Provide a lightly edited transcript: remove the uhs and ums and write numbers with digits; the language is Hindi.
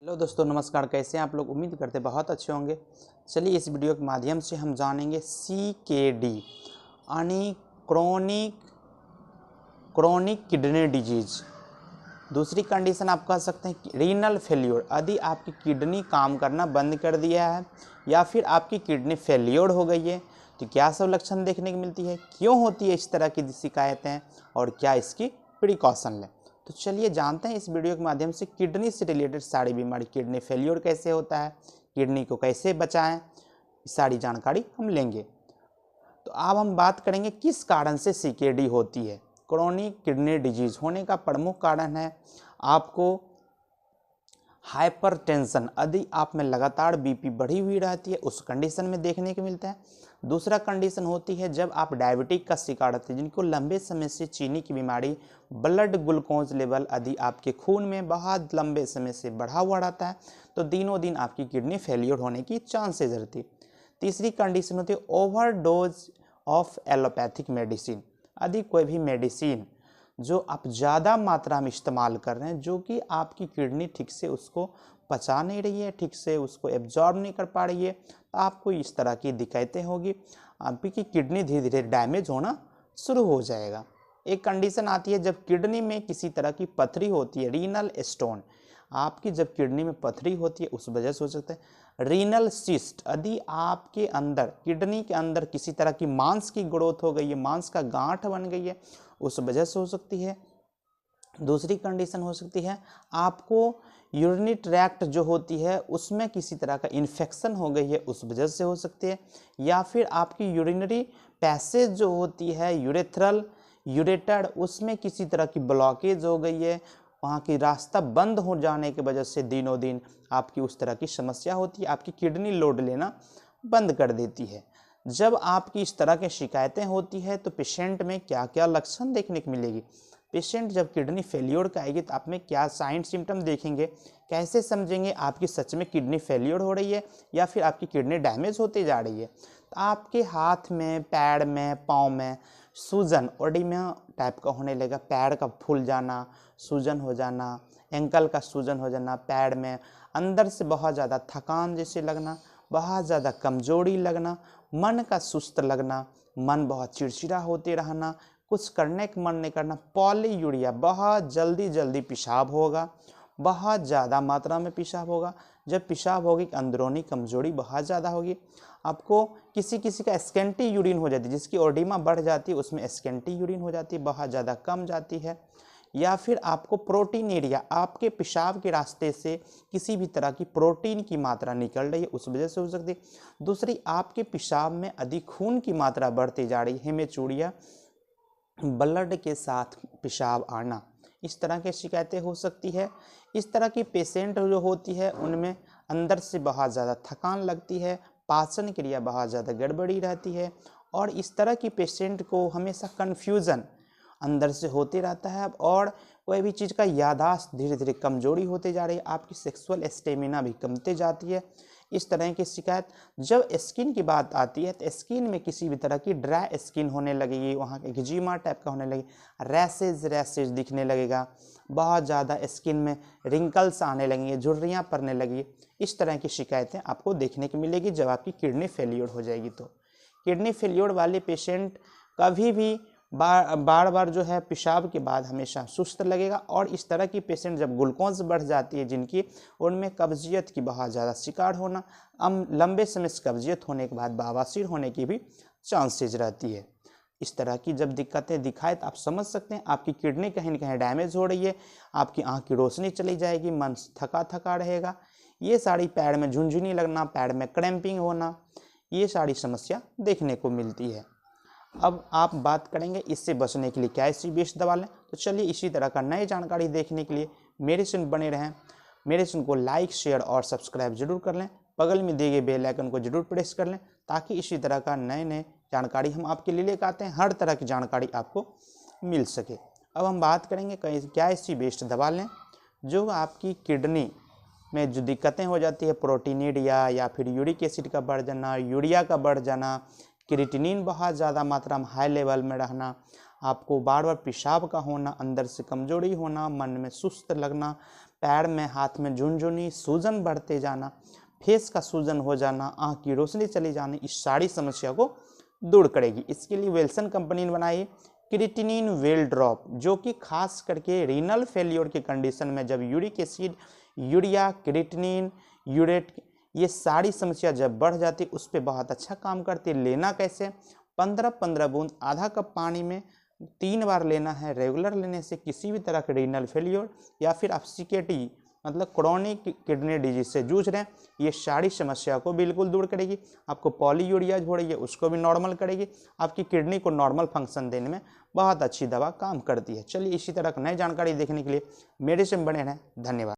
हेलो दोस्तों, नमस्कार। कैसे हैं आप लोग? उम्मीद करते बहुत अच्छे होंगे। चलिए इस वीडियो के माध्यम से हम जानेंगे CKD यानी क्रोनिक किडनी डिजीज। दूसरी कंडीशन आप कह सकते हैं रीनल फेल्योर। यदि आपकी किडनी काम करना बंद कर दिया है या फिर आपकी किडनी फेल्योर हो गई है तो क्या सब लक्षण देखने को मिलती है, क्यों होती है इस तरह की शिकायतें और क्या इसकी प्रिकॉशन लें। तो चलिए जानते हैं इस वीडियो के माध्यम से किडनी से रिलेटेड सारी बीमारी, किडनी फेल्योर कैसे होता है, किडनी को कैसे बचाएं, सारी जानकारी हम लेंगे। तो अब हम बात करेंगे किस कारण से CKD होती है। क्रोनिक किडनी डिजीज होने का प्रमुख कारण है आपको हाइपरटेंशन। यदि आप में लगातार BP बढ़ी हुई रहती है उस कंडीशन में देखने को मिलता है। दूसरा कंडीशन होती है जब आप डायबिटिक का शिकार होते हैं, जिनको लंबे समय से चीनी की बीमारी, ब्लड ग्लूकोज लेवल यदि आपके खून में बहुत लंबे समय से बढ़ा हुआ रहता है तो दिनों दिन आपकी किडनी फेलियर होने की चांसेज रहती है। तीसरी कंडीशन होती है ओवरडोज ऑफ एलोपैथिक मेडिसिन। यदि कोई भी मेडिसिन जो आप ज़्यादा मात्रा में इस्तेमाल कर रहे हैं, जो कि आपकी किडनी ठीक से उसको पचा नहीं रही है, ठीक से उसको एब्जॉर्ब नहीं कर पा रही है, तो आपको इस तरह की दिक्कतें होगी। आपकी किडनी धीरे धीरे डैमेज होना शुरू हो जाएगा। एक कंडीशन आती है जब किडनी में किसी तरह की पथरी होती है, रीनल स्टोन। आपकी जब किडनी में पथरी होती है उस वजह से हो सकता है। रीनल सिस्ट, यदि आपके अंदर किडनी के अंदर किसी तरह की मांस की ग्रोथ हो गई है, मांस का गांठ बन गई है, उस वजह से हो सकती है। दूसरी कंडीशन हो सकती है आपको यूरिनरी ट्रैक्ट जो होती है उसमें किसी तरह का इन्फेक्शन हो गई है, उस वजह से हो सकती है। या फिर आपकी यूरिनरी पैसेज जो होती है, यूरेटर, उसमें किसी तरह की ब्लॉकेज हो गई है, वहाँ की रास्ता बंद हो जाने की वजह से दिनों दिन आपकी उस तरह की समस्या होती है, आपकी किडनी लोड लेना बंद कर देती है। जब आपकी इस तरह की शिकायतें होती है तो पेशेंट में क्या क्या लक्षण देखने को मिलेगी। पेशेंट जब किडनी फेलियर का आएगी तो आप में क्या साइन सिम्टम देखेंगे, कैसे समझेंगे आपकी सच में किडनी फेलियर हो रही है या फिर आपकी किडनी डैमेज होती जा रही है। तो आपके हाथ में, पैर में, पाँव में सूजन, ओडिमा टाइप का होने लगेगा, पैर का फूल जाना, सूजन हो जाना, एंकल का सूजन हो जाना, पैर में अंदर से बहुत ज़्यादा थकान जैसे लगना, बहुत ज़्यादा कमजोरी लगना, मन का सुस्त लगना, मन बहुत चिड़चिड़ा होते रहना, कुछ करने का मन नहीं करना, पॉलीयूरिया, बहुत जल्दी जल्दी पेशाब होगा, बहुत ज़्यादा मात्रा में पेशाब होगा। जब पेशाब होगी अंदरूनी कमजोरी बहुत ज़्यादा होगी। आपको किसी किसी का स्केंटी यूरिन हो जाती है, जिसकी ओडिमा बढ़ जाती है उसमें स्केंटी यूरिन हो जाती है, बहुत ज़्यादा कम जाती है। या फिर आपको प्रोटीनेरिया, आपके पेशाब के रास्ते से किसी भी तरह की प्रोटीन की मात्रा निकल रही है, उस वजह से हो सकती है। दूसरी, आपके पेशाब में अधिक खून की मात्रा बढ़ती जा रही है, हेमेचूरिया, ब्लड के साथ पेशाब आना, इस तरह की शिकायतें हो सकती है। इस तरह की पेशेंट जो होती है उनमें अंदर से बहुत ज़्यादा थकान लगती है, पाचन क्रिया बहुत ज़्यादा गड़बड़ी रहती है और इस तरह की पेशेंट को हमेशा कन्फ्यूज़न अंदर से होते रहता है और कोई भी चीज़ का याददाश्त धीरे धीरे कमजोरी होते जा रही है, आपकी सेक्सुअल स्टेमिना भी कमते जाती है। इस तरह की शिकायत। जब स्किन की बात आती है तो स्किन में किसी भी तरह की ड्राई स्किन होने लगेगी, वहाँ एक्जिमा टाइप का होने लगेगी, रैसेज दिखने लगेगा, बहुत ज़्यादा स्किन में रिंकल्स आने लगेंगे, झुर्रियाँ पड़ने लगेगी। इस तरह की शिकायतें आपको देखने को मिलेगी जब आपकी किडनी फेलियर हो जाएगी। तो किडनी फेलियर वाले पेशेंट कभी भी बार बार जो है पेशाब के बाद हमेशा सुस्त लगेगा और इस तरह की पेशेंट जब ग्लूकोज बढ़ जाती है जिनकी, उनमें कब्जियत की बहुत ज़्यादा शिकार होना, लंबे समय से कब्जियत होने के बाद बवासीर होने की भी चांसेज रहती है। इस तरह की जब दिक्कतें दिखाए तो आप समझ सकते हैं आपकी किडनी कहीं न कहीं डैमेज हो रही है, आपकी आँख की रोशनी चली जाएगी, मन थका थका रहेगा, ये सारी पैर में झुनझुनी लगना, पैर में क्रैम्पिंग होना, ये सारी समस्या देखने को मिलती है। अब आप बात करेंगे इससे बचने के लिए क्या ऐसी बेस्ट दवा लें। तो चलिए इसी तरह का नई जानकारी देखने के लिए मेरे से बने रहें। मेरे से को लाइक, शेयर और सब्सक्राइब जरूर कर लें, बगल में दिए गए बेल आइकन को जरूर प्रेस कर लें ताकि इसी तरह का नए नए जानकारी हम आपके लिए लेकर आते हैं, हर तरह की जानकारी आपको मिल सके। अब हम बात करेंगे क्या ऐसी बेस्ट दवा लें जो आपकी किडनी में जो दिक्कतें हो जाती है, प्रोटीनेरिया या फिर यूरिक एसिड का बढ़ जाना, यूरिया का बढ़ जाना, क्रिएटिनिन बहुत ज़्यादा मात्रा में हाई लेवल में रहना, आपको बार बार पेशाब का होना, अंदर से कमजोरी होना, मन में सुस्त लगना, पैर में हाथ में झुनझुनी, सूजन बढ़ते जाना, फेस का सूजन हो जाना, आँख की रोशनी चली जानी, इस सारी समस्या को दूर करेगी। इसके लिए विल्सन कंपनी ने बनाई क्रिएटिनिन वेल ड्रॉप, जो कि खास करके रीनल फेलियर की कंडीशन में जब uric acid, urea, creatinine, urate, ये सारी समस्या जब बढ़ जाती उस पर बहुत अच्छा काम करती है। लेना कैसे? 15-15 बूंद आधा कप पानी में 3 बार लेना है। रेगुलर लेने से किसी भी तरह के रीनल फेलियर या फिर आप CKD मतलब क्रोनिक किडनी डिजीज से जूझ रहे हैं, ये सारी समस्या को बिल्कुल दूर करेगी। आपको पॉलीयूरियाज हो रही है उसको भी नॉर्मल करेगी, आपकी किडनी को नॉर्मल फंक्शन देने में बहुत अच्छी दवा काम करती है। चलिए इसी तरह नई जानकारी देखने के लिए मेरे से बने रहें। धन्यवाद।